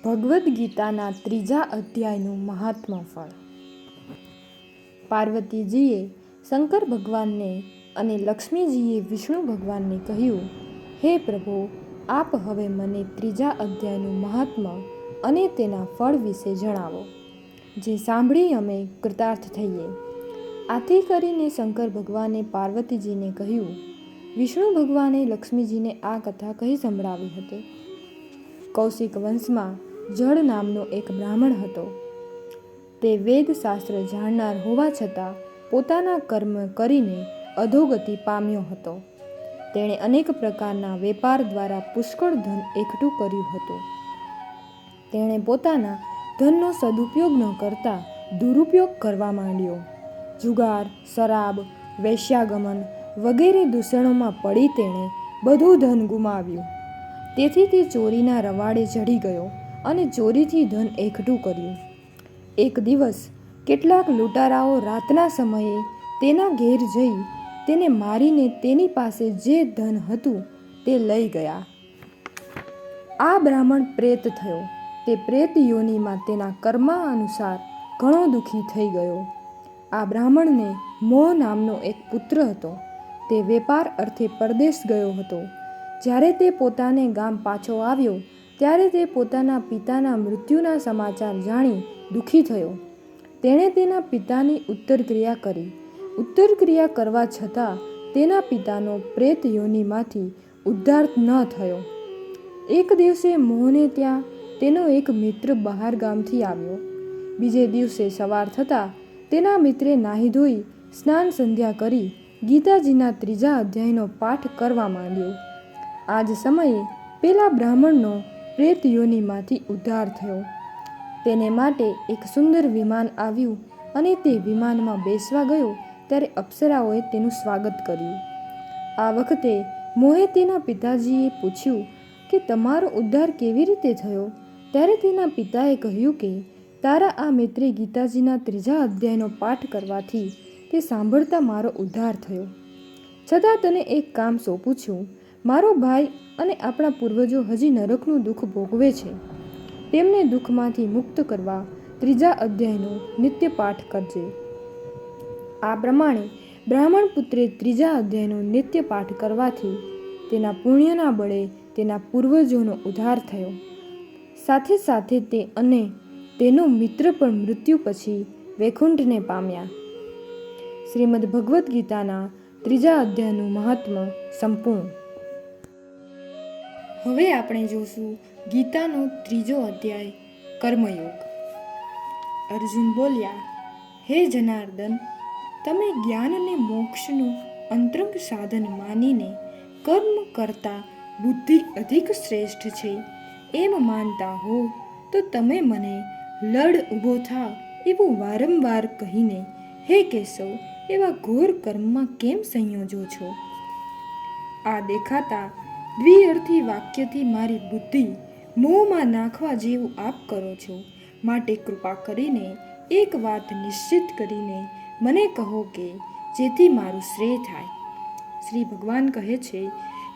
ભગવદ્ ગીતાના 3જા અધ્યાયનું મહાત્મ ફળ. પાર્વતીજીએ શંકર ભગવાનને અને લક્ષ્મીજીએ વિષ્ણુ ભગવાનને કહ્યું, હે પ્રભુ, આપ હવે મને 3જા અધ્યાયનું મહાત્મ અને તેના ફળ વિશે જણાવો, જે સાંભળી અમે કૃતાર્થ થઈએ. આથી કરીને શંકર ભગવાને પાર્વતીજીને કહ્યું. વિષ્ણુ ભગવાને લક્ષ્મીજીને આ કથા કહી સંભળાવી હતી. કૌશિક વંશમાં જળ નામનો એક બ્રાહ્મણ હતો. તે વેદશાસ્ત્ર જાણનાર હોવા છતાં પોતાના કર્મ કરીને અધોગતિ પામ્યો હતો. તેણે અનેક પ્રકારના વેપાર દ્વારા પુષ્કળ ધન એકઠું કર્યું હતું. તેણે પોતાના ધનનો સદુપયોગ ન કરતા દુરુપયોગ કરવા માંડ્યો. જુગાર, શરાબ, વેશ્યાગમન વગેરે દૂષણોમાં પડી તેણે બધું ધન ગુમાવ્યું. તેથી તે ચોરીના રવાડે ચઢી ગયો અને ચોરીથી ધન એકઠું કર્યું. એક દિવસ કેટલાક લૂંટારાઓ રાતના સમયે તેના ઘેર જઈ તેને મારીને તેની પાસે જે ધન હતું તે લઈ ગયા. આ બ્રાહ્મણ પ્રેત થયો. તે પ્રેત યોનિમાં તેના કર્મા અનુસાર ઘણો દુઃખી થઈ ગયો. આ બ્રાહ્મણને મોહ નામનો એક પુત્ર હતો. તે વેપાર અર્થે પરદેશ ગયો હતો. જ્યારે તે પોતાને ગામ પાછો આવ્યો ત્યારે તે પોતાના પિતાના મૃત્યુના સમાચાર જાણી દુઃખી થયો. તેણે તેના પિતાની ઉત્તરક્રિયા કરી. ઉત્તરક્રિયા કરવા છતાં તેના પિતાનો પ્રેત યોનિમાંથી ઉદ્ધાર ન થયો. એક દિવસે મોહને ત્યાં તેનો એક મિત્ર બહાર ગામથી આવ્યો. બીજે દિવસે સવાર થતાં તેના મિત્રે નાહી ધોઈ સ્નાન સંધ્યા કરી ગીતાજીના 3જા અધ્યાયનો પાઠ કરવા માંડ્યો. આ જ સમયે પેલા બ્રાહ્મણનો પ્રેત યોનિમાંથી ઉદ્ધાર થયો. તેને માટે એક સુંદર વિમાન આવ્યું અને તે વિમાનમાં બેસવા ગયો ત્યારે અપ્સરાઓએ તેનું સ્વાગત કર્યું. આ વખતે મોહે તેના પિતાજીએ પૂછ્યું કે તમારો ઉદ્ધાર કેવી રીતે થયો? ત્યારે તેના પિતાએ કહ્યું કે તારા આ મિત્રે ગીતાજીના 3જા અધ્યાયનો પાઠ કરવાથી તે સાંભળતા મારો ઉદ્ધાર થયો. છતાં તને એક કામ સોંપું છું. મારો ભાઈ અને આપણા પૂર્વજો હજી નરકનું દુઃખ ભોગવે છે. તેમને દુઃખમાંથી મુક્ત કરવા 3જા અધ્યાયનો નિત્ય પાઠ કરજે. આ પ્રમાણે બ્રાહ્મણ પુત્રે 3જા અધ્યાયનો નિત્ય પાઠ કરવાથી તેના પુણ્યના બળે તેના પૂર્વજોનો ઉદ્ધાર થયો. સાથે સાથે તે અને તેનો મિત્ર પણ મૃત્યુ પછી વૈકુંઠને પામ્યા. શ્રીમદ ભગવદ્ ગીતાના 3જા અધ્યાયનું મહાત્મ સંપૂર્ણ. હવે આપણે જોશું ગીતાનો 3જો અધ્યાય કર્મયોગ. અર્જુન બોલ્યા, હે જનાર્દન, તમે જ્ઞાન અને મોક્ષનું અંતરંગ સાધન માનીને કર્મ કરતા બુદ્ધિ અધિક શ્રેષ્ઠ છે એમ માનતા હો તો તમે મને લડ ઊભો થા એવું વારંવાર કહીને હે કેશવ એવા ઘોર કર્મમાં કેમ સંયોજો છો? આ દેખાતા દ્વિઅર્થી વાક્યથી મારી બુદ્ધિ મોહમાં નાખવા જેવું આપ કરો છો. માટે કૃપા કરીને એક વાત નિશ્ચિત કરીને મને કહો કે જેથી મારું શ્રેય થાય. શ્રી ભગવાન કહે છે,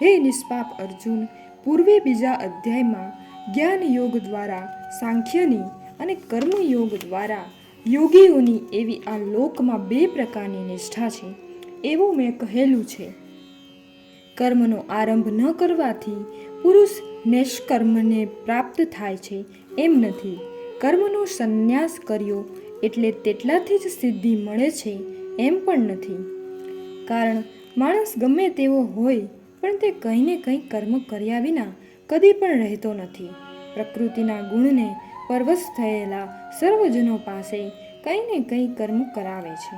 હે નિષ્પાપ અર્જુન, પૂર્વે બીજા અધ્યાયમાં જ્ઞાન યોગ દ્વારા સાંખ્યની અને કર્મયોગ દ્વારા યોગીઓની એવી આ લોકમાં 2 પ્રકારની નિષ્ઠા છે એવું મેં કહેલું છે. કર્મનો આરંભ ન કરવાથી પુરુષ નિષ્કર્મને પ્રાપ્ત થાય છે એમ નથી. કર્મનો સંન્યાસ કર્યો એટલે તેટલાથી જ સિદ્ધિ મળે છે એમ પણ નથી. કારણ માણસ ગમે તેવો હોય પણ તે કંઈ ને કંઈ કર્મ કર્યા વિના કદી પણ રહેતો નથી. પ્રકૃતિના ગુણને પરવશ થયેલા સર્વજનો પાસે કંઈ ને કંઈ કર્મ કરાવે છે.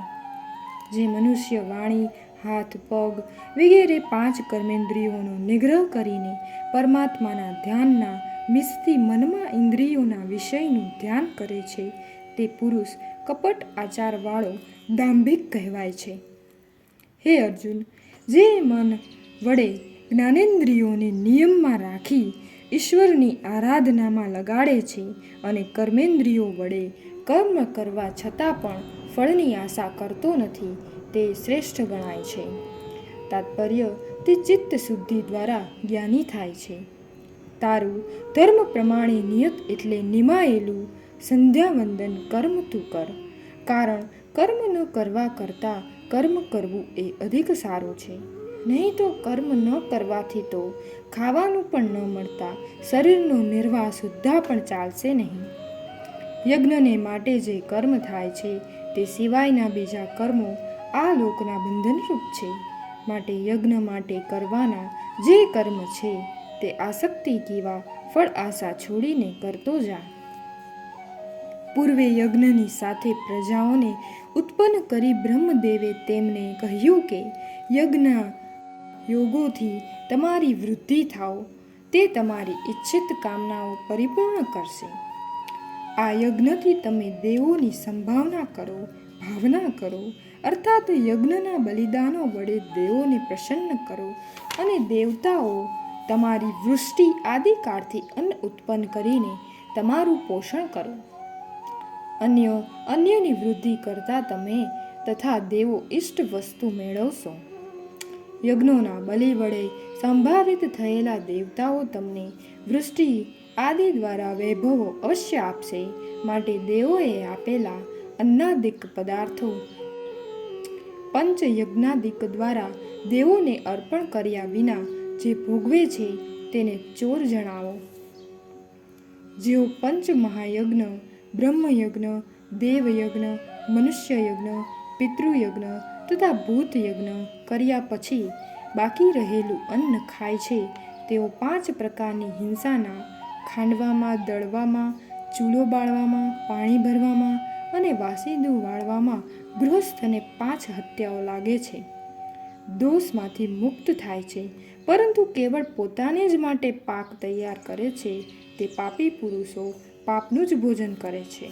જે મનુષ્ય વાણી, હાથ, પગ વગેરે 5 કર્મેન્દ્રિયોનો નિગ્રહ કરીને પરમાત્માના ધ્યાનના મિશથી મનમાં ઇન્દ્રિયોના વિષયનું ધ્યાન કરે છે તે પુરુષ કપટ આચારવાળો દાંભિક કહેવાય છે. હે અર્જુન, જે મન વડે જ્ઞાનેન્દ્રિયોને નિયમમાં રાખી ઈશ્વરની આરાધનામાં લગાડે છે અને કર્મેન્દ્રિયો વડે કર્મ કરવા છતાં પણ ફળની આશા કરતો નથી તે શ્રેષ્ઠ ગણાય છે. તાત્પર્ય, તે ચિત્ત શુદ્ધિ દ્વારા જ્ઞાની થાય છે. તારું ધર્મ પ્રમાણે નિયત એટલે નિમાયેલું સંધ્યાવંદન કર્મ તું કર. કારણ કર્મ ન કરવા કરતાં કર્મ કરવું એ અધિક સારું છે. નહીં તો કર્મ ન કરવાથી તો ખાવાનું પણ ન મળતા શરીરનો નિર્વાહ સુદ્ધા પણ ચાલશે નહીં. યજ્ઞને માટે જે કર્મ થાય છે તે સિવાયના બીજા કર્મો આ લોકના બંધનરૂપ છે. માટે યજ્ઞ માટે કરવાના જે કર્મ છે તે આસક્તિ કેવા ફળ આશા છોડીને કરતો જા. પૂર્વે યજ્ઞની સાથે પ્રજાઓને ઉત્પન્ન કરી બ્રહ્મદેવે તેમને કહ્યું કે યજ્ઞ યોગોથી તમારી વૃદ્ધિ થાઓ, તે તમારી ઈચ્છિત કામનાઓ પરિપૂર્ણ કરશે. આ યજ્ઞથી તમે દેવોની સંભાવના કરો, ભાવના કરો, અર્થાત યજ્ઞના બલિદાનો વડે દેવોને પ્રસન્ન કરો અને દેવતાઓ તમારી વૃષ્ટિ આદિકાળથી અન્ન ઉત્પન્ન કરીને તમારું પોષણ કરો. અન્યની વૃદ્ધિ કરતા તમે તથા દેવો ઇષ્ટ વસ્તુ મેળવશો. યજ્ઞોના બલિ વડે સંભાવિત થયેલા દેવતાઓ તમને વૃષ્ટિ આદિ દ્વારા વૈભવો અવશ્ય આપશે. માટે દેવોએ આપેલા અન્નાદિક પદાર્થો પંચયજ્ઞાદિક દ્વારા દેવોને અર્પણ કર્યા વિના જે ભોગવે છે તેને ચોર જણાવો. જેઓ પંચ મહાયજ્ઞ, બ્રહ્મયજ્ઞ, દેવયજ્ઞ, મનુષ્યયજ્ઞ, પિતૃયજ્ઞ તથા ભૂતયજ્ઞ કર્યા પછી બાકી રહેલું અન્ન ખાય છે, તેઓ 5 પ્રકારની હિંસાના ખાંડવામાં, દળવામાં, ચૂલો બાળવામાં, પાણી ભરવામાં અને વાસીદું વાળવામાં ગૃહસ્થને 5 હત્યાઓ લાગે છે. દોષમાંથી મુક્ત થાય છે, પરંતુ કેવળ પોતાને જ માટે પાક તૈયાર કરે છે તે પાપી પુરુષો પાપનું જ ભોજન કરે છે.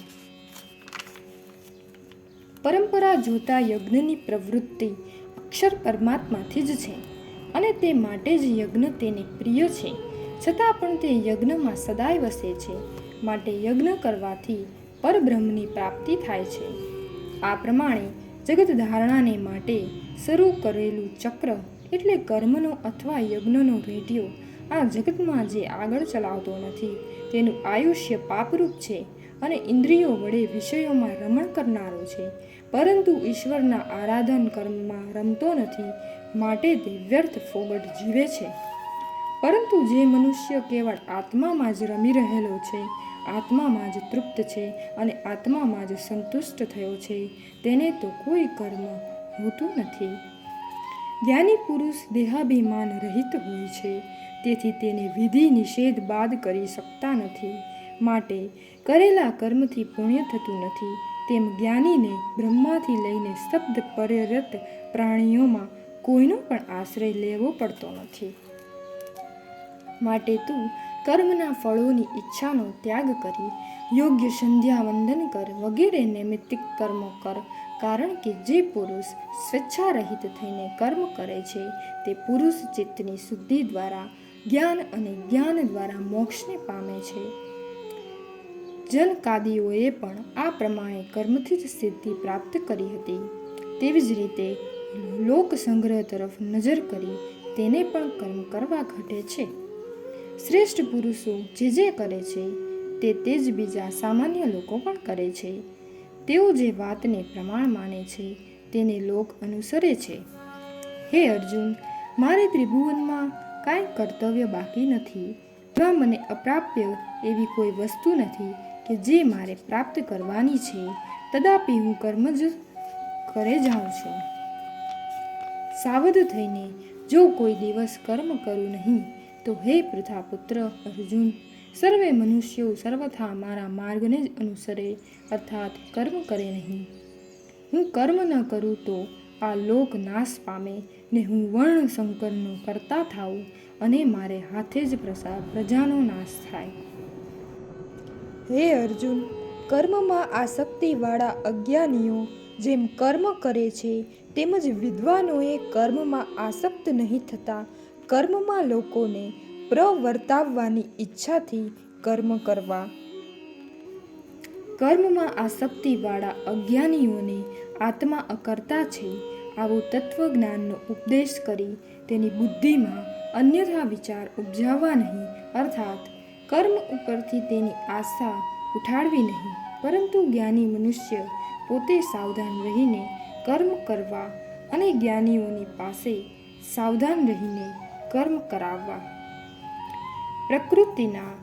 પરંપરા જોતા યજ્ઞની પ્રવૃત્તિ અક્ષર પરમાત્માથી જ છે અને તે માટે જ યજ્ઞ તેને પ્રિય છે. છતાં પણ તે યજ્ઞમાં સદાય વસે છે. માટે યજ્ઞ કરવાથી પરબ્રહ્મની પ્રાપ્તિ થાય છે. આ પ્રમાણે જગત ધારણાને માટે શરૂ કરેલું ચક્ર એટલે કર્મનો અથવા યજ્ઞનો રેડિયો આ જગતમાં જે આગળ ચલાવતો નથી તેનું આયુષ્ય પાપરૂપ છે અને ઇન્દ્રિયો વડે વિષયોમાં રમણ કરનારો છે, પરંતુ ઈશ્વરના આરાધન કર્મમાં રમતો નથી. માટે તે વ્યર્થ ફોગટ જીવે છે. પરંતુ જે મનુષ્ય કેવળ આત્મામાં જ રમી રહેલો છે, આત્મામાં જ તૃપ્ત છે અને આત્મામાં જ સંતુષ્ટ થયો છે, તેને તો કોઈ કર્મ હોતું નથી. જ્ઞાની પુરુષ દેહાભિમાન રહિત હોય છે, તેથી તેને વિધિ નિષેધ બાદ કરી શકતા નથી. માટે કરેલા કર્મથી પુણ્ય થતું નથી. તેમ જ્ઞાનીને બ્રહ્માથી લઈને શબ્દ પર્યરત પ્રાણીઓમાં કોઈનો પણ આશ્રય લેવો પડતો નથી. માટે તું કર્મના ફળોની ઈચ્છાનો ત્યાગ કરી યોગ્ય સંધ્યા વંદન કર વગેરે નૈમિત્તિક કર્મો કર. કારણ કે જે પુરુષ સ્વેચ્છારહિત થઈને કર્મ કરે છે તે પુરુષ ચિત્તની શુદ્ધિ દ્વારા જ્ઞાન અને જ્ઞાન દ્વારા મોક્ષને પામે છે. જનકાદીઓએ પણ આ પ્રમાણે કર્મથી જ સિદ્ધિ પ્રાપ્ત કરી હતી. તેવી જ રીતે લોક સંગ્રહ તરફ નજર કરી તેને પણ કર્મ કરવા ઘટે છે. શ્રેષ્ઠ પુરુષો જે કરે છે તે જ બીજા સામાન્ય લોકો પણ કરે છે. તેઓ જે વાતને પ્રમાણ માને છે તેને લોક અનુસરે છે. હે અર્જુન, મારે ત્રિભુવનમાં કાંઈ કર્તવ્ય બાકી નથી. એવા મને અપ્રાપ્ય એવી કોઈ વસ્તુ નથી કે જે મારે પ્રાપ્ત કરવાની છે, તદાપી હું કર્મ જ કરે જાઉં છું. સાવધ થઈને જો કોઈ દિવસ કર્મ કરું નહીં તો હે પૃથાપુત્ર અર્જુન, સર્વે મનુષ્યો સર્વથા મારા માર્ગને જ અનુસરે, અર્થાત કર્મ કરે નહીં. હું કર્મ ન કરું તો આ લોક નાશ પામે ને હું વર્ણ સંકરનો કરતા થાઉં અને મારે હાથે જ પ્રજાનો નાશ થાય. હે અર્જુન, કર્મમાં આસક્તિવાળા અજ્ઞાનીઓ જેમ કર્મ કરે છે તેમજ વિદ્વાનોએ કર્મમાં આસક્ત નહીં થતા કર્મમાં લોકોને પ્રવર્તાવવાની ઈચ્છાથી કર્મ કરવા. કર્મમાં આસક્તિવાળા અજ્ઞાનીઓને આત્મા અકર્તા છે આવું તત્વજ્ઞાનનો ઉપદેશ કરી તેની બુદ્ધિમાં અન્યથા વિચાર ઉપજાવવા નહીં, અર્થાત કર્મ ઉપરથી તેની આશા ઉઠાડવી નહીં, પરંતુ જ્ઞાની મનુષ્ય પોતે સાવધાન રહીને કર્મ કરવા અને જ્ઞાનીઓની પાસે સાવધાન રહીને કર્મ કરાવવા. પ્રકૃતિના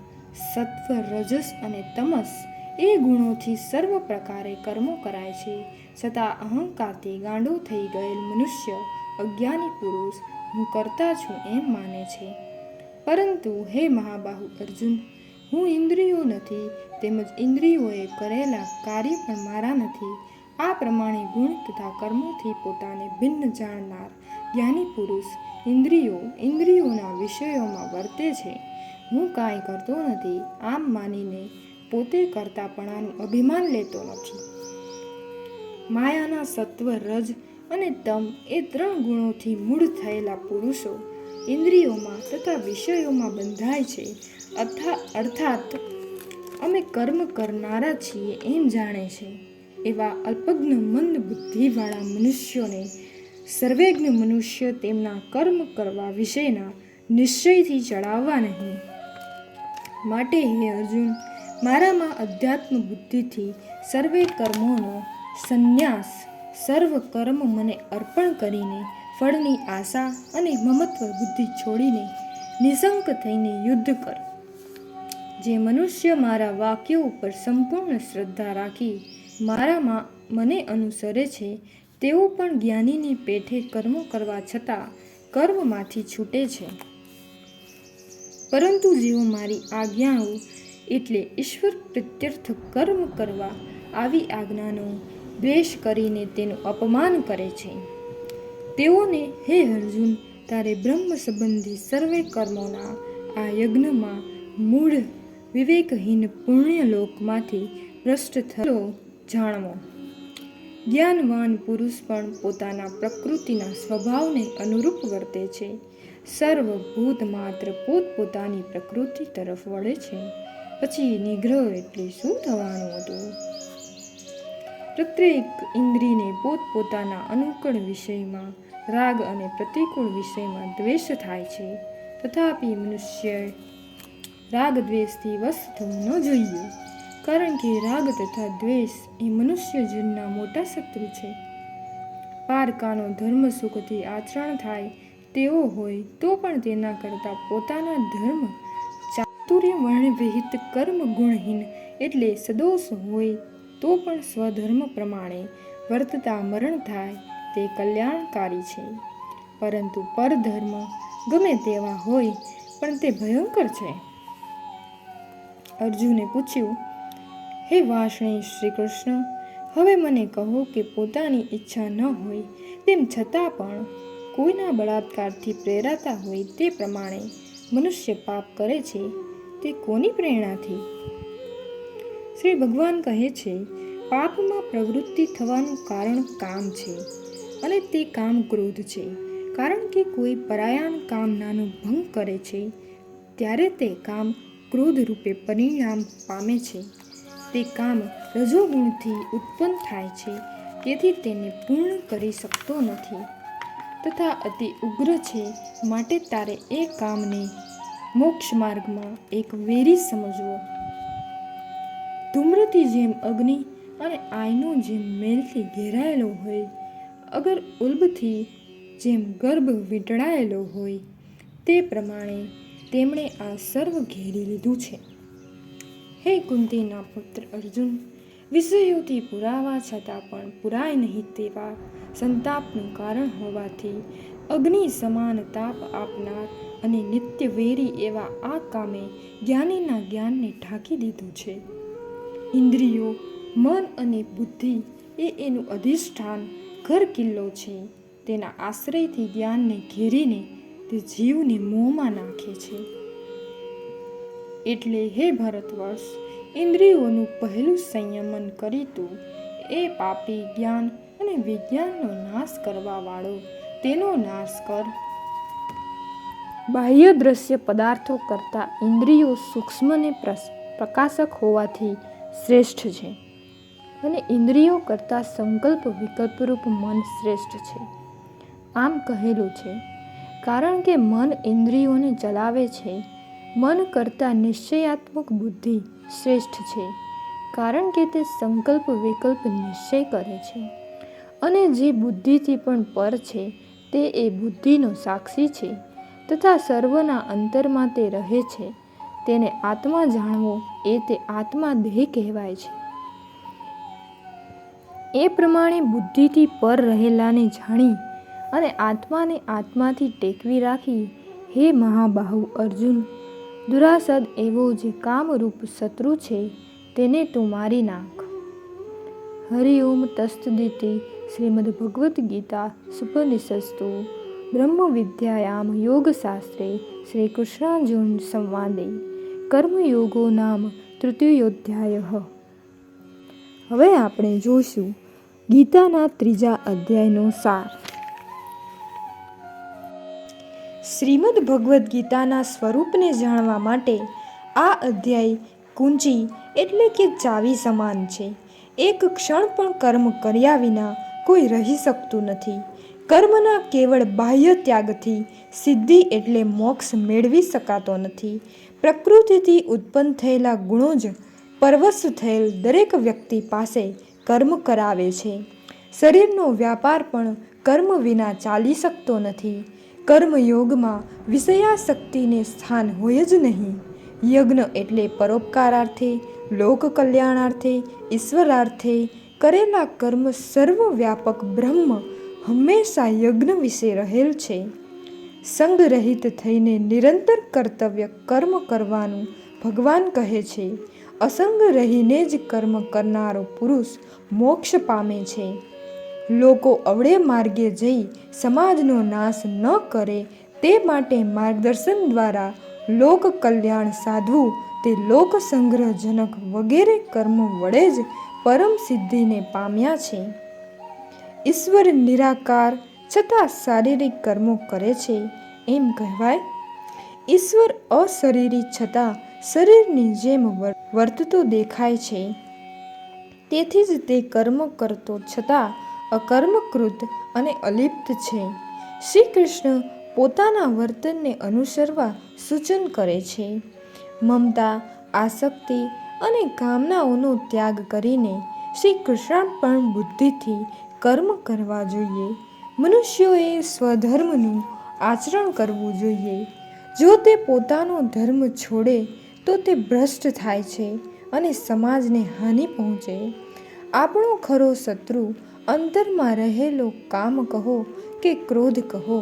સત્વ, રજસ અને તમસ એ ગુણોથી સર્વ પ્રકારે કર્મો કરાય છે, છતાં અહંકારથી ગાંડો થઈ ગયેલ મનુષ્ય, અજ્ઞાની પુરુષ હું કરતા છું એમ માને છે. પરંતુ હે મહાબાહુ અર્જુન, હું ઇન્દ્રિયો નથી, તેમજ ઇન્દ્રિયોએ કરેલા કાર્ય પણ મારા નથી. આ પ્રમાણે ગુણ તથા કર્મોથી પોતાને ભિન્ન જાણનાર જ્ઞાની પુરુષ ઇન્દ્રિયોના વિષયોમાં વર્તે છે. હું કાંઈ કરતો નથી આમ માનીને પોતે કરતાપણાનું અભિમાન લેતો નથી. માયાના સત્વ, રજ અને તમ એ 3 ગુણોથી મૂળ થયેલા પુરુષો ઇન્દ્રિયોમાં તથા વિષયોમાં બંધાય છે, અર્થાત અમે કર્મ કરનારા છીએ એમ જાણે છે. એવા અલ્પજ્ઞ મંદ બુદ્ધિવાળા મનુષ્યોને સર્વજ્ઞ મનુષ્ય તેમના કર્મ કરવા વિશેના નિશ્ચયથી ચડાવવા નહીં. માટે હે અર્જુન, મારામાં અધ્યાત્મ બુદ્ધિથી સર્વે કર્મોનો સંન્યાસ, સર્વ કર્મ મને અર્પણ કરીને ફળની આશા અને મમત્વ બુદ્ધિ છોડીને નિશંક થઈને યુદ્ધ કર. જે મનુષ્ય મારા વાક્યો ઉપર સંપૂર્ણ શ્રદ્ધા રાખી મારામાં મને અનુસરે છે, તેઓ પણ જ્ઞાનીની પેઠે કર્મો કરવા છતાં કર્મમાંથી છૂટે છે. પરંતુ જેઓ મારી આજ્ઞાઓ એટલે ઈશ્વર પ્રીત્યર્થ કર્મ કરવા આવી આજ્ઞાનો દ્વેષ કરીને તેનું અપમાન કરે છે, તેઓને હે અર્જુન, તારે બ્રહ્મ સંબંધી સર્વે કર્મોના આ યજ્ઞમાં મૂઢ વિવેકહીન પુણ્યલોકમાંથી ભ્રષ્ટ થયેલો જાણવો. જ્ઞાનવાન પુરુષ પણ પોતાના પ્રકૃતિના સ્વભાવને અનુરૂપ વર્તે છે. સર્વભૂત માત્ર પોતપોતાની પ્રકૃતિ તરફ વળે છે. પછી નિગ્રહ એટલે શું થવાનું હતું? પ્રત્યેક ઇન્દ્રિયને પોતપોતાના અનુકૂળ વિષયમાં રાગ અને પ્રતિકૂળ વિષયમાં દ્વેષ થાય છે. તથાપિ મનુષ્ય રાગ દ્વેષથી વશ થવું ન જોઈએ, કારણ કે રાગ તથા દ્વેષ એ મનુષ્ય જન્મના મોટા શત્રુ છે. પારકાનો ધર્મ સુખથી આચરણ થાય તેવો હોય તો પણ તેના કરતાં પોતાના ધર્મ ચાતુર્ય વર્ણવિહિત કર્મ ગુણહીન એટલે સદોષ હોય તો પણ સ્વધર્મ પ્રમાણે વર્તતા મરણ થાય તે કલ્યાણકારી છે. પરંતુ પરધર્મ ગમે તેવા હોય પણ તે ભયંકર છે. અર્જુને પૂછ્યું, હે વાર્ષ્ણેય શ્રી કૃષ્ણ, હવે મને કહો કે પોતાની ઈચ્છા ન હોય તેમ છતાં પણ કોઈના બળાત્કારથી પ્રેરાતા હોય તે પ્રમાણે મનુષ્ય પાપ કરે છે, તે કોની પ્રેરણાથી? શ્રી ભગવાન કહે છે, પાપમાં પ્રવૃત્તિ થવાનું કારણ કામ છે, અને તે કામ ક્રોધ છે. કારણ કે કોઈ પરાયણ કામનાનો ભંગ કરે છે ત્યારે તે કામ ક્રોધ રૂપે પરિણામ પામે છે. તે કામ રજોગુણથી ઉત્પન્ન થાય છે, તેથી તેને પૂર્ણ કરી શકતો નથી તથા અતિ ઉગ્ર છે. માટે તારે એ કામને મોક્ષ માર્ગમાં એક વેરી સમજવો. ધૂમ્રથી જેમ અગ્નિ અને આયનો જેમ મેલથી ઘેરાયેલો હોય, અગર ઉલ્બથી જેમ ગર્ભ વીંટળાયેલો હોય, તે પ્રમાણે તેમણે આ સર્વ ઘેરી લીધું છે. હે કુંતીના પુત્ર અર્જુન, વિષયોથી પુરાવા છતાં પણ પુરાય નહીં તેવા સંતાપનું કારણ હોવાથી અગ્નિ સમાન તાપ આપનાર અને નિત્ય વેરી એવા આ કામે જ્ઞાનીના જ્ઞાનને ઢાંકી દીધું છે. ઇન્દ્રિયો, મન અને બુદ્ધિ એ એનું અધિષ્ઠાન ઘર કિલ્લો છે. તેના આશ્રયથી જ્ઞાનને ઘેરીને તે જીવને મોહમાં નાખે છે. એટલે હે ભરતવર્ષ, ઇન્દ્રિયોનું પહેલું સંયમન કરી તું એ પાપી જ્ઞાન અને વિજ્ઞાનનો નાશ કરવા વાળો તેનો નાશ કર. બાહ્ય દ્રશ્ય પદાર્થો કરતાં ઇન્દ્રિયો સૂક્ષ્મ ને પ્રકાશક હોવાથી શ્રેષ્ઠ છે, અને ઇન્દ્રિયો કરતાં સંકલ્પ વિકલ્પરૂપ મન શ્રેષ્ઠ છે. આમ કહેલું છે કારણ કે મન ઇન્દ્રિયોને ચલાવે છે મન કરતાં નિશ્ચયાત્મક બુદ્ધિ શ્રેષ્ઠ છે, કારણ કે તે સંકલ્પ વિકલ્પ નિશ્ચય કરે છે. અને જે બુદ્ધિથી પણ પર છે તે એ બુદ્ધિનો સાક્ષી છે તથા સર્વના અંતરમાં તે રહે છે. તેને આત્મા જાણવો એ તે આત્મા દેહ કહેવાય છે. એ પ્રમાણે બુદ્ધિથી પર રહેલાને જાણી અને આત્માને આત્માથી ટેકવી રાખી, હે મહાબાહુ અર્જુન, દુરાસદ એવો જે કામરૂપ શત્રુ છે તેને તું મારી નાખ. હરિ ઓમ તત્સદિતિ. શ્રીમદ્ ભગવદ્ ગીતા સુપનિષત્સુ બ્રહ્મ વિદ્યાયામ યોગશાસ્ત્રે શ્રી કૃષ્ણાર્જુન સંવાદે કર્મયોગો નામ તૃતીયોધ્યાયઃ. હવે આપણે જોઈશું ગીતાના 3જા અધ્યાયનો સાર. શ્રીમદ્ ભગવદ્ ગીતાના સ્વરૂપને જાણવા માટે આ અધ્યાય કુંજી એટલે કે ચાવી સમાન છે. એક ક્ષણ પણ કર્મ કર્યા વિના કોઈ રહી શકતું નથી. કર્મના કેવળ બાહ્ય ત્યાગથી સિદ્ધિ એટલે મોક્ષ મેળવી શકાતો નથી. પ્રકૃતિથી ઉત્પન્ન થયેલા ગુણો જ પરવશ થયેલ દરેક વ્યક્તિ પાસે કર્મ કરાવે છે. શરીરનો વ્યાપાર પણ કર્મ વિના ચાલી શકતો નથી. કર્મયોગમાં વિષયાસક્તિને સ્થાન હોય જ નહીં. યજ્ઞ એટલે પરોપકારાર્થે, લોક કલ્યાણાર્થે, ઈશ્વરાર્થે કરેલા કર્મ સર્વવ્યાપક બ્રહ્મ હંમેશા યજ્ઞ વિશે રહેલ છે. સંગરહિત થઈને નિરંતર કર્તવ્ય કર્મ કરવાનું ભગવાન કહે છે. અસંગ રહીને જ કર્મ કરનારો પુરુષ મોક્ષ પામે છે. લોકો અવળે માર્ગે જઈ સમાજનો નાશ ન કરે તે માટે માર્ગદર્શન દ્વારા લોક કલ્યાણ સાધવું તે લોક સંગ્રહજનક વગેરે કર્મ વડે જ પરમ સિદ્ધિને પામ્યા છે. ઈશ્વર નિરાકાર છતાં શારીરિક કર્મો કરે છે એમ કહેવાય. ઈશ્વર અશરીરી છતાં શરીરની જેમ વર્તતો દેખાય છે. તેથી જ તે કર્મ કરતો છતાં અકર્મકૃત અને અલિપ્ત છે. શ્રી કૃષ્ણ પોતાના વર્તનને અનુસરવા સૂચન કરે છે. મમતા, આસક્તિ અને કામનાઓનો ત્યાગ કરીને શ્રી કૃષ્ણાર્પણ બુદ્ધિથી કર્મ કરવા જોઈએ. મનુષ્યોએ સ્વધર્મનું આચરણ કરવું જોઈએ. જો તે પોતાનો ધર્મ છોડે તો તે ભ્રષ્ટ થાય છે અને સમાજને હાનિ પહોંચે. આપણો ખરો શત્રુ અંતરમાં રહેલો કામ કહો કે ક્રોધ કહો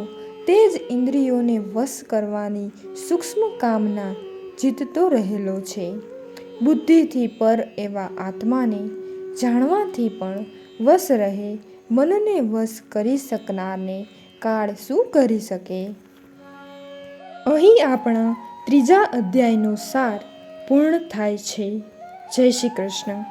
તે જ ઇન્દ્રિયોને વશ કરવાની સૂક્ષ્મ કામના જીતતો રહેલો છે. બુદ્ધિથી પર એવા આત્માને જાણવાથી પણ વશ રહે મનને વશ કરી શકનારને કાળ શું કરી શકે? અહીં આપણા 3જા અધ્યાયનો સાર પૂર્ણ થાય છે. જય શ્રી કૃષ્ણ.